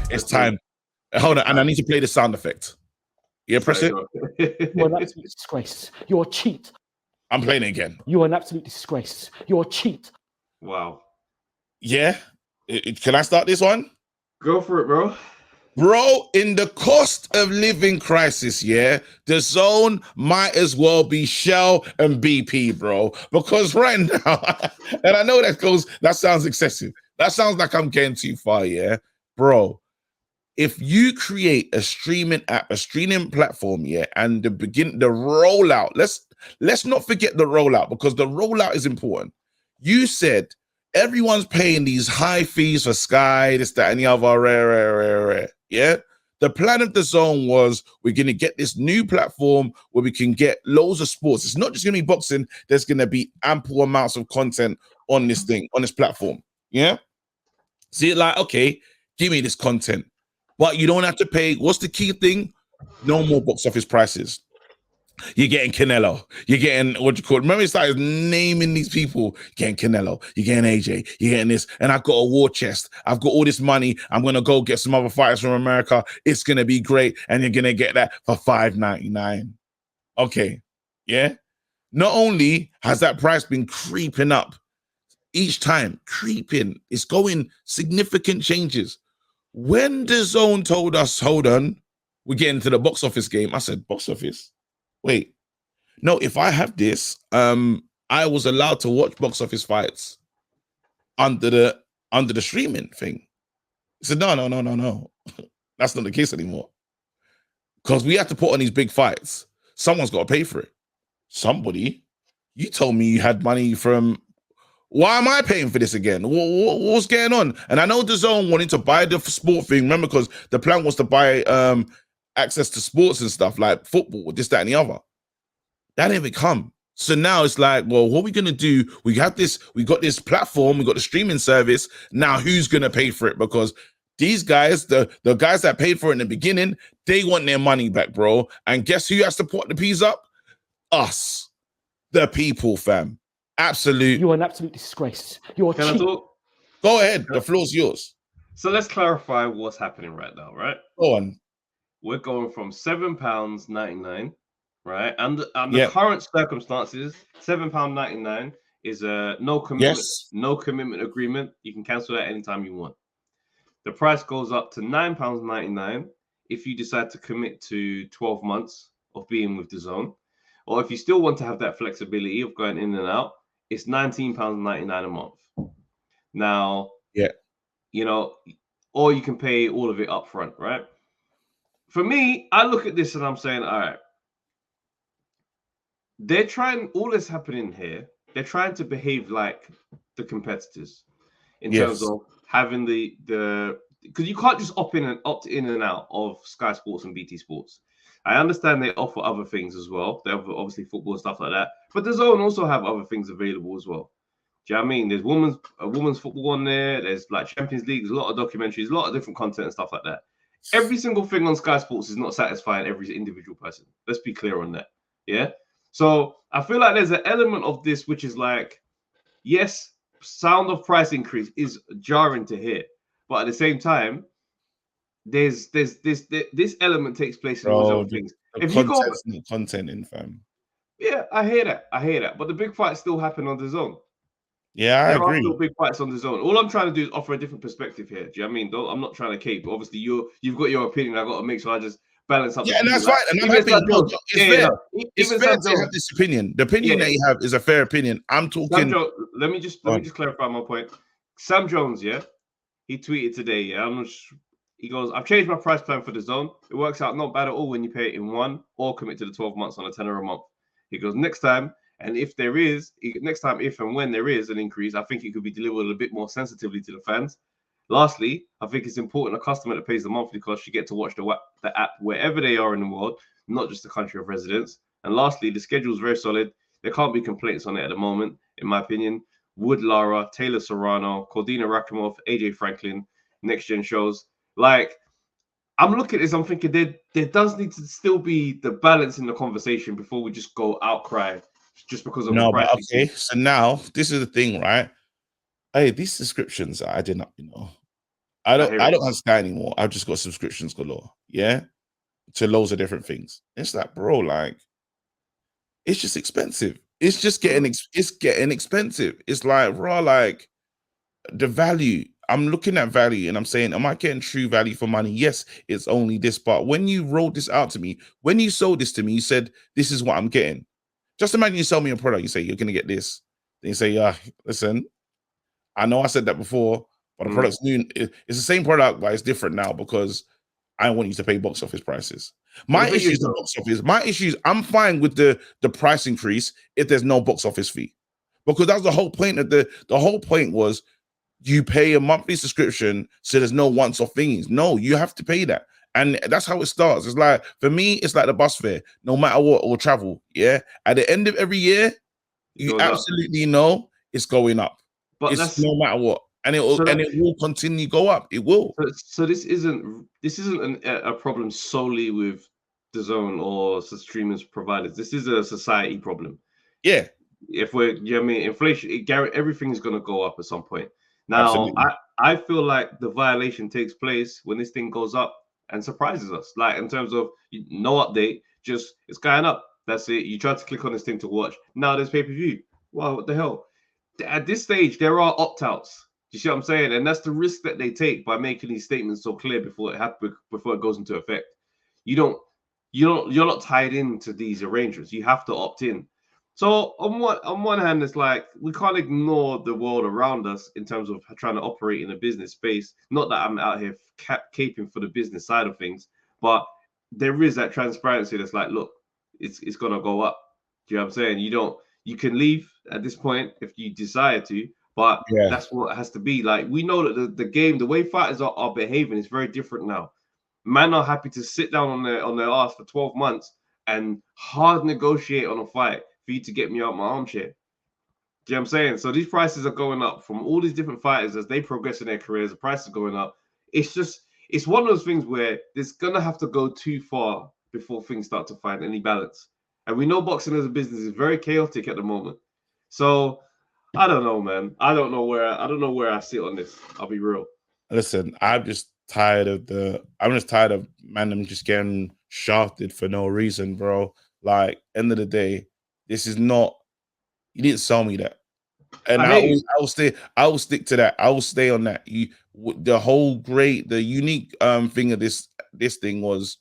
It's time. Hold on, and I need to play the sound effect. Yeah, press it. You're an absolute disgrace. You're a cheat. I'm playing it again. You're an absolute disgrace. You're a cheat. Wow. Yeah. Can I start this one? Go for it, bro. Bro, in the cost of living crisis, yeah, the zone might as well be Shell and BP, bro. Because right now, and I know that sounds excessive. That sounds like I'm getting too far, yeah. Bro, if you create a streaming app, a streaming platform, yeah, and the rollout, let's not forget the rollout, because the rollout is important. You said everyone's paying these high fees for Sky, this, that, and the other, rare. Yeah. The plan of the zone was we're going to get this new platform where we can get loads of sports. It's not just going to be boxing. There's going to be ample amounts of content on this thing, on this platform. Yeah. See, like, okay, give me this content, but you don't have to pay. What's the key thing? No more box office prices. You're getting Canelo. You're getting what you call. Remember, he started naming these people. You're getting Canelo. You're getting AJ. You're getting this. And I've got a war chest. I've got all this money. I'm gonna go get some other fighters from America. It's gonna be great, and you're gonna get that for $5.99. Okay, yeah. Not only has that price been creeping up each time, it's going significant changes. When the zone told us, hold on, we're getting to the box office game, I said, box office? Wait, no, if I have this, I was allowed to watch box office fights under the streaming thing. I said, no. That's not the case anymore. Because we have to put on these big fights. Someone's got to pay for it. Somebody, you told me you had money from, why am I paying for this again? What's going on? And I know the zone wanted to buy the sport thing, remember, because the plan was to buy access to sports and stuff like football, this, that, and the other. That didn't come. So now it's like, well, what are we gonna do? We got this platform, we got the streaming service. Now who's gonna pay for it? Because these guys, the guys that paid for it in the beginning, they want their money back, bro. And guess who has to put the peas up? Us, the people, fam. Absolute. You're an absolute disgrace. You're a cheat. Can I talk? Go ahead. The floor's yours. So let's clarify what's happening right now, right? Go on. We're going from £7.99, right? And the current circumstances, £7.99 is a no commitment agreement. You can cancel that anytime you want. The price goes up to £9.99 if you decide to commit to 12 months of being with the zone. Or if you still want to have that flexibility of going in and out, it's £19.99 a month. Now, you know, or you can pay all of it up front, right? For me, I look at this and I'm saying, all right, they're trying, all that's happening here, they're trying to behave like the competitors in terms of having the because you can't just opt in and out of Sky Sports and BT Sports. I understand they offer other things as well. They offer obviously football and stuff like that, but the zone also have other things available as well. Do you know what I mean? There's women's football on there. There's like Champions League. There's a lot of documentaries, a lot of different content and stuff like that. Every single thing on Sky Sports is not satisfying every individual person. Let's be clear on that. Yeah. So I feel like there's an element of this which is like, yes, sound of price increase is jarring to hear, but at the same time, this element takes place in all those things. If you go content in, fam. Yeah, I hear that. But the big fights still happen on the zone. Yeah, I agree. There are big fights on the zone. All I'm trying to do is offer a different perspective here. Do you know what I mean? I'm not trying to cape. Obviously, you've got your opinion. I've got to make sure I just balance up. Yeah, and that's right. And I'm happy. It's fair to have this opinion. The opinion that you have is a fair opinion. I'm talking. Let me just clarify my point. Sam Jones, he tweeted today. He goes, I've changed my price plan for the zone. It works out not bad at all when you pay it in one or commit to the 12 months on a tenner a month. He goes, next time, if and when there is an increase, I think it could be delivered a bit more sensitively to the fans. Lastly, I think it's important a customer that pays the monthly cost should get to watch the app wherever they are in the world, not just the country of residence. And lastly, the schedule is very solid. There can't be complaints on it at the moment, in my opinion. Wood Lara, Taylor Serrano, Cordina Rakimov, AJ Franklin, Next Gen shows. Like, I'm looking at this, I'm thinking there does need to still be the balance in the conversation before we just go outcry just because of the price. Okay, so now this is the thing, right? Hey, these subscriptions are adding up, I hear don't it. have Sky anymore. I've just got subscriptions galore. Yeah, to loads of different things. It's like, bro, like, it's just expensive. It's just getting it's getting expensive. It's like, raw, like the value. I'm looking at value and I'm saying, am I getting true value for money? Yes, it's only this. But when you wrote this out to me, when you sold this to me, you said, this is what I'm getting. Just imagine you sell me a product, you say, you're going to get this. Then you say, yeah, listen, I know I said that before, but the product's new. It's the same product, but it's different now because I want you to pay box office prices. But My the thing issue is, is the though, box office. My issue is I'm fine with the price increase if there's no box office fee. Because that's the whole point of the whole point was you pay a monthly subscription, so there's no once-off things. No, you have to pay that. And that's how it starts. It's like, for me, it's like the bus fare, no matter what, or travel. Yeah. At the end of every year, it you goes up. absolutely know it's going up. But It's that's no matter what. And it will so and it will continue to go up. It will. so this isn't a problem solely with the zone or the streamers providers. This is a society problem. Yeah, If we're, you know what I mean, inflation, everything's gonna go up at some point. Now, absolutely. I feel like the violation takes place when this thing goes up and surprises us. Like in terms of no update, just it's going up. That's it. You try to click on this thing to watch. Now there's pay-per-view. Wow, what the hell? At this stage, there are opt-outs. Do you see what I'm saying? And that's the risk that they take by making these statements so clear before it happens, before it goes into effect. You're not tied into these arrangements. You have to opt in. So on one hand, it's like we can't ignore the world around us in terms of trying to operate in a business space. Not that I'm out here caping for the business side of things, but there is that transparency that's like, look, it's gonna go up. Do you know what I'm saying? You can leave at this point if you desire to, but Yeah. that's what it has to be. Like we know that the game, the way fighters are behaving is very different now. Men are happy to sit down on their ass for 12 months and hard negotiate on a fight for you to get me out my armchair. Do you know what I'm saying? So these prices are going up from all these different fighters as they progress in their careers. The price is going up. It's one of those things where it's gonna have to go too far before things start to find any balance. And we know boxing as a business is very chaotic at the moment. So I don't know, man. I don't know where I sit on this. I'll be real. Listen, I'm just tired of man just getting shafted for no reason, bro. Like, end of the day, this is not, you didn't sell me that. And I hear you. I will stick to that. I will stay on that. The unique thing of this thing was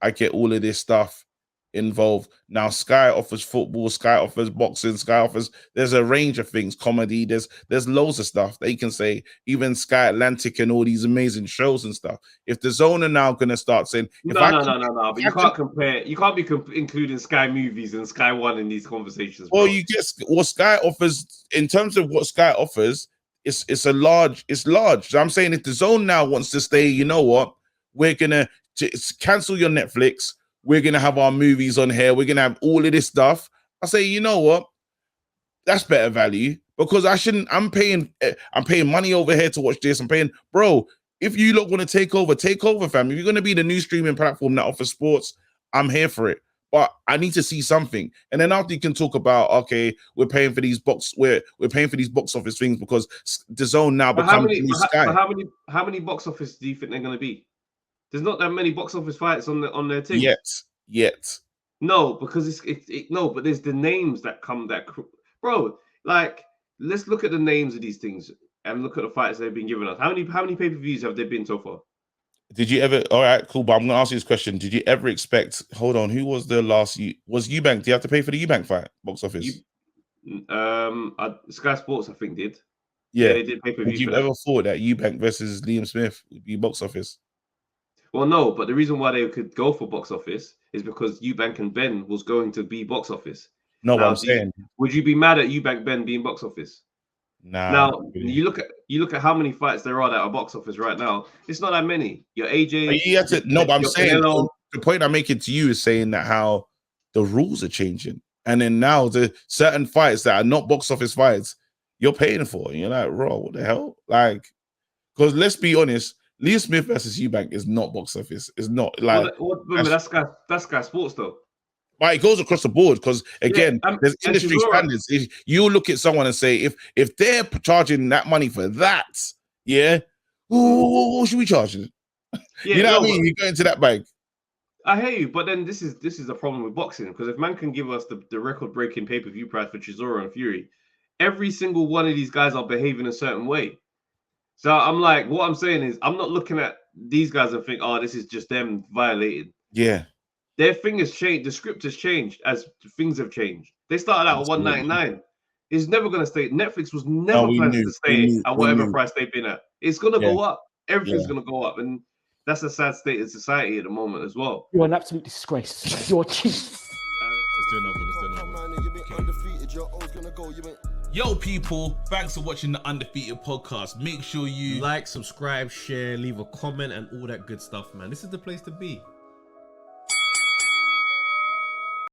I get all of this stuff involved. Now Sky offers football, Sky offers boxing, Sky offers, there's a range of things, comedy, there's loads of stuff they can say, even Sky Atlantic and all these amazing shows and stuff. If the zone are now gonna start saying, No. But you can't compare. You can't be including Sky Movies and Sky One in these conversations, bro. well, you get what Sky offers in terms of what Sky offers. It's large. So I'm saying if the zone now wants to stay, you know what? We're gonna cancel your Netflix. We're gonna have our movies on here. We're gonna have all of this stuff. I say, you know what? That's better value because I'm paying money over here to watch this. I'm paying, bro. If you look want to take over, fam. If you're gonna be the new streaming platform that offers sports, I'm here for it. But I need to see something. And then after you can talk about, okay, we're paying for these we're paying for these box office things because the zone now becomes the new Sky. How many box office do you think they're going to be? There's not that many box office fights on their team. Yet. No, because no, but there's the names that come bro. Like, let's look at the names of these things and look at the fights they've been giving us. How many pay-per-views have there been so far? Did you ever? All right, cool. But I'm gonna ask you this question: did you ever expect? Hold on, who was the last? Was Eubank? Do you have to pay for the Eubank fight box office? Sky Sports, I think did. Yeah, they did pay-per-view. Would you ever thought that Eubank versus Liam Smith would be box office? Well, no, but the reason why they could go for box office is because Eubank and Ben was going to be box office. No, what I'm saying. Would you be mad at Eubank Ben being box office? Nah. Now you look at how many fights there are that are box office right now. It's not that many. Your AJ. You have to, no, but I'm saying Canelo. The point I'm making to you is saying that how the rules are changing, and then now the certain fights that are not box office fights, you're paying for. And you're like, bro, what the hell? Like, because let's be honest, Liam Smith versus Eubank is not box office. It's not like remember that's Sky Sports though. But it goes across the board because again, there's industry standards. You look at someone and say, if they're charging that money for that, yeah, What should we charge? Yeah, You know no, what I mean? You go into that bank. I hear you, but then this is the problem with boxing, because if man can give us the record-breaking pay-per-view price for Chisora and Fury, every single one of these guys are behaving a certain way. So I'm like, what I'm saying is, I'm not looking at these guys and think, oh, this is just them violated. Yeah. Their thing has changed. The script has changed as things have changed. They started out at 199. It's never going to stay. Netflix was never we plans knew, to stay at we whatever knew. price they've been at. It's going to Yeah. go up. Everything's Yeah. going to go up. And that's a sad state of society at the moment as well. You're an absolute disgrace. You're a cheat. Let's do another. Okay. Yo, people, thanks for watching the Undefeated podcast. Make sure you like, subscribe, share, leave a comment, and all that good stuff, man. This is the place to be.